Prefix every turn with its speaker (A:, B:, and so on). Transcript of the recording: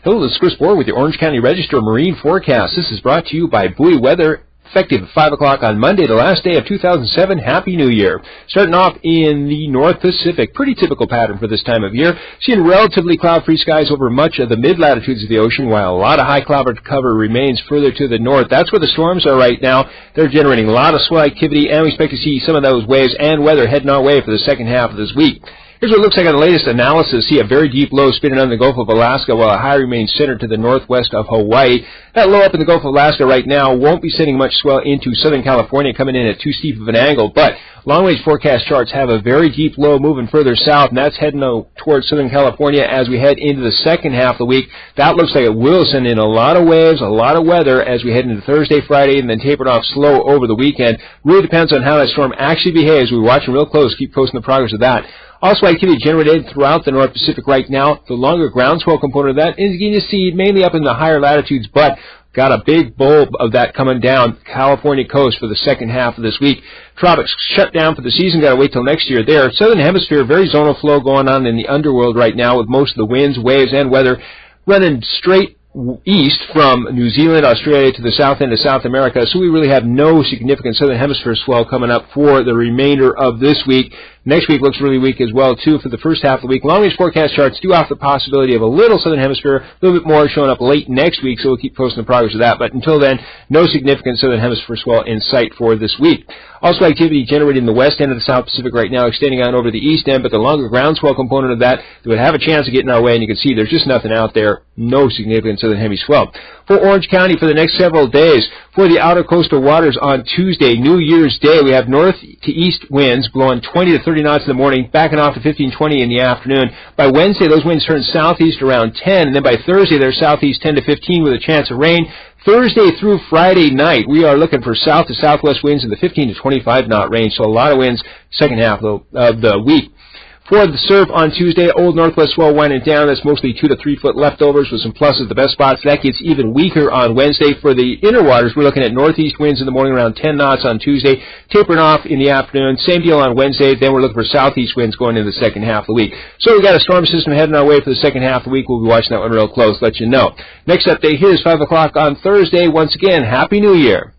A: Hello, this is Chris Bohr with the Orange County Register Marine Forecast. This is brought to you by Buoy Weather, effective at 5 o'clock on Monday, the last day of 2007. Happy New Year. Starting off in the North Pacific, pretty typical pattern for this time of year. Seeing relatively cloud-free skies over much of the mid-latitudes of the ocean, while a lot of high cloud cover remains further to the north. That's where the storms are right now. They're generating a lot of swell activity, and we expect to see some of those waves and weather heading our way for the second half of this week. Here's what it looks like on the latest analysis. See a very deep low spinning on the Gulf of Alaska, while a high remains centered to the northwest of Hawaii. That low up in the Gulf of Alaska right now won't be sending much swell into Southern California, coming in at too steep of an angle, but long-range forecast charts have a very deep low moving further south, and that's heading towards Southern California as we head into the second half of the week. That looks like it will send in a lot of waves, a lot of weather as we head into Thursday, Friday, and then taper it off slow over the weekend. Really depends on how that storm actually behaves. We're watching real close. Keep posting the progress of that. Also, activity generated throughout the North Pacific right now. The longer groundswell component of that is getting to see mainly up in the higher latitudes, but got a big bulb of that coming down the California coast for the second half of this week. Tropics shut down for the season. Got to wait till next year there. Southern Hemisphere, very zonal flow going on in the underworld right now, with most of the winds, waves, and weather running straight east from New Zealand, Australia to the south end of South America, so we really have no significant Southern Hemisphere swell coming up for the remainder of this week. Next week looks really weak as well, too, for the first half of the week. Long-range forecast charts do offer the possibility of a little Southern Hemisphere, a little bit more showing up late next week, so we'll keep posting the progress of that. But until then, no significant Southern Hemisphere swell in sight for this week. Also, activity generated in the west end of the South Pacific right now, extending on over the east end, but the longer groundswell component of that would have a chance of getting our way, and you can see there's just nothing out there, no significant Southern Hemi swell. For Orange County for the next several days, for the outer coastal waters on Tuesday, New Year's Day, we have north to east winds blowing 20 to 30 knots in the morning, backing off to 15-20 in the afternoon. By Wednesday, those winds turn southeast around 10, and then by Thursday, they're southeast 10 to 15 with a chance of rain. Thursday through Friday night, we are looking for south to southwest winds in the 15 to 25 knot range, so a lot of winds second half of the week. For the surf on Tuesday, old northwest swell winding down. That's mostly 2 to 3 foot leftovers with some pluses at the best spots. That gets even weaker on Wednesday. For the inner waters, we're looking at northeast winds in the morning around 10 knots on Tuesday, tapering off in the afternoon. Same deal on Wednesday. Then we're looking for southeast winds going into the second half of the week. So we got a storm system heading our way for the second half of the week. We'll be watching that one real close, let you know. Next update here is 5 o'clock on Thursday. Once again, Happy New Year.